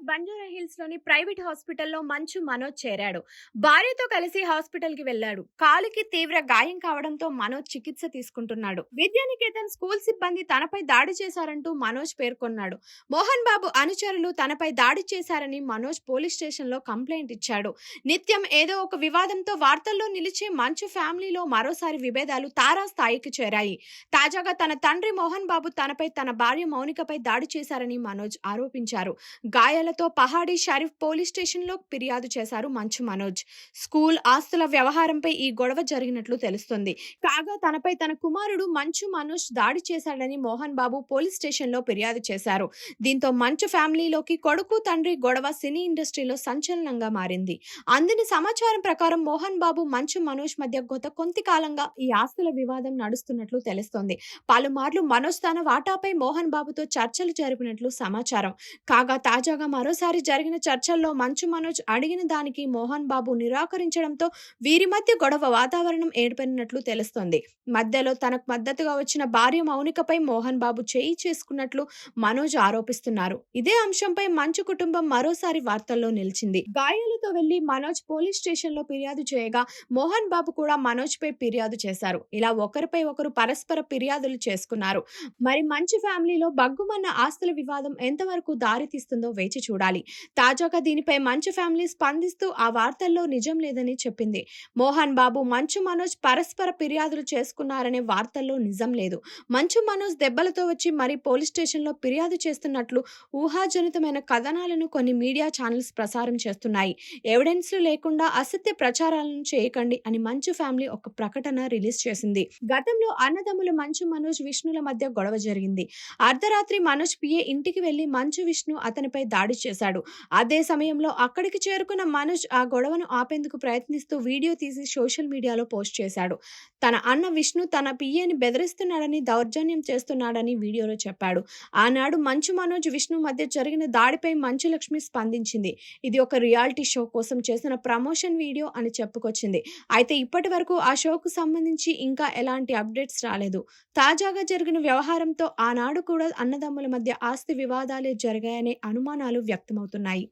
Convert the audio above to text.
Banjara hills లోని private హాస్పిటల్లో మంచు మనోజ్ చేరాడు. భార్యతో కలిసి హాస్పిటల్ కి వెళ్లాడు. కాలికి తీవ్ర గాయం కావడంతో మనోజ్ చికిత్స తీసుకుంటున్నాడు. విద్యానికేతన్ స్కూల్ సిబ్బంది తనపై దాడి చేశారంటూ మనోజ్ పేర్కొన్నాడు. మోహన్ బాబు అనుచరులు తనపై దాడి చేశారని మనోజ్ పోలీస్ స్టేషన్ లో కంప్లైంట్ ఇచ్చాడు. నిత్యం ఏదో ఒక వివాదంతో వార్తల్లో నిలిచే మంచు ఫ్యామిలీలో మరోసారి విభేదాలు తారాస్థాయికి చేరాయి. తాజాగా తన తండ్రి మోహన్ బాబు తనపై తన భార్య మౌనికపై దాడి చేశారని మనోజ్ ఆరోపించారు. గాయాలతో పహాడీ షరీఫ్ పోలీస్ స్టేషన్ లో ఫిర్యాదు చేశారు మంచు మనోజ్. స్కూల్ ఆస్తుల వ్యవహారంపై ఈ గొడవ జరిగినట్లు తెలుస్తుంది. కాగా తనపై తన కుమారుడు మంచు మనోజ్ దాడి చేశాడని మోహన్ బాబు పోలీస్ స్టేషన్ లో ఫిర్యాదు చేశారు. దీంతో మంచు ఫ్యామిలీలోకి కొడుకు తండ్రి గొడవ సినీ ఇండస్ట్రీలో సంచలనంగా మారింది. అందిన సమాచారం ప్రకారం మోహన్ బాబు మంచు మనోజ్ మధ్య గత కొంత కాలంగా ఈ ఆస్తుల వివాదం నడుస్తున్నట్లు తెలుస్తోంది. పలుమార్లు మనోజ్ తన వాటాపై మోహన్ బాబుతో చర్చలు జరిపినట్లు సమాచారం. కాగా తాజాగా మరోసారి జరిగిన చర్చల్లో మంచు మనోజ్ అడిగిన దానికి మోహన్ బాబు నిరాకరించడంతో వీరి మధ్య గొడవ వాతావరణం ఏర్పడినట్లు తెలుస్తోంది. మధ్యలో తనకు మద్దతుగా వచ్చిన భార్య మౌనికపై మోహన్ బాబు చేయి చేసుకున్నట్లు మనోజ్ ఆరోపిస్తున్నారు. ఇదే అంశంపై మంచు కుటుంబం మరోసారి వార్తల్లో నిలిచింది. గాయాలతో వెళ్లి మనోజ్ పోలీస్ స్టేషన్ లో ఫిర్యాదు చేయగా మోహన్ బాబు కూడా మనోజ్ పై ఫిర్యాదు చేశారు. ఇలా ఒకరిపై ఒకరు పరస్పర ఫిర్యాదులు చేసుకున్నారు. మరి మంచు ఫ్యామిలీలో బగ్గుమన్న ఆస్తుల వివాదం ఎంతవరకు దారి తీస్తుందో వేచి చూడాలి. తాజాగా దీనిపై మంచు ఫ్యామిలీ స్పందిస్తూ ఆ వార్తల్లో నిజం లేదని చెప్పింది. మోహన్ బాబు మంచు మనోజ్ పరస్పర ఫిర్యాదులు చేసుకున్నారనే వార్తల్లో నిజం లేదు. మంచు మనోజ్ దెబ్బలతో వచ్చి మరీ పోలీస్ స్టేషన్ లో ఫిర్యాదు చేస్తున్నట్లు ఊహాజనితమైన కథనాలను కొన్ని మీడియా ఛానల్స్ ప్రసారం చేస్తున్నాయి. ఎవిడెన్స్లు లేకుండా అసత్య ప్రచారాలను చేయకండి అని మంచు ఫ్యామిలీ ఒక ప్రకటన రిలీజ్ చేసింది. గతంలో అన్నదమ్ముల మంచు మనోజ్ విష్ణుల మధ్య గొడవ జరిగింది. అర్ధరాత్రి మనోజ్ పిఏ ఇంటికి వెళ్లి మంచు విష్ణు అతనిపై దాడి చేశాడు. అదే సమయంలో అక్కడికి చేరుకున్న మనోజ్ ఆ గొడవను ఆపేందుకు ప్రయత్నిస్తూ వీడియో తీసి సోషల్ మీడియాలో పోస్ట్ చేశాడు. తన అన్న విష్ణు తన పిఏని బెదిరిస్తున్నాడని, దౌర్జన్యం చేస్తున్నాడని వీడియోలో చెప్పాడు. ఆనాడు మంచు మనోజ్ విష్ణు మధ్య జరిగిన దాడిపై మంచు లక్ష్మి స్పందించింది. ఇది ఒక రియాలిటీ షో కోసం చేసిన ప్రమోషన్ వీడియో అని చెప్పుకొచ్చింది. అయితే ఇప్పటి వరకు ఆ షోకు సంబంధించి ఇంకా ఎలాంటి అప్డేట్స్ రాలేదు. తాజాగా జరిగిన వ్యవహారంతో ఆనాడు కూడా అన్నదమ్ముల మధ్య ఆస్తి వివాదాలే జరిగాయనే అనుమానాలు వ్యక్తమవుతున్నాయి.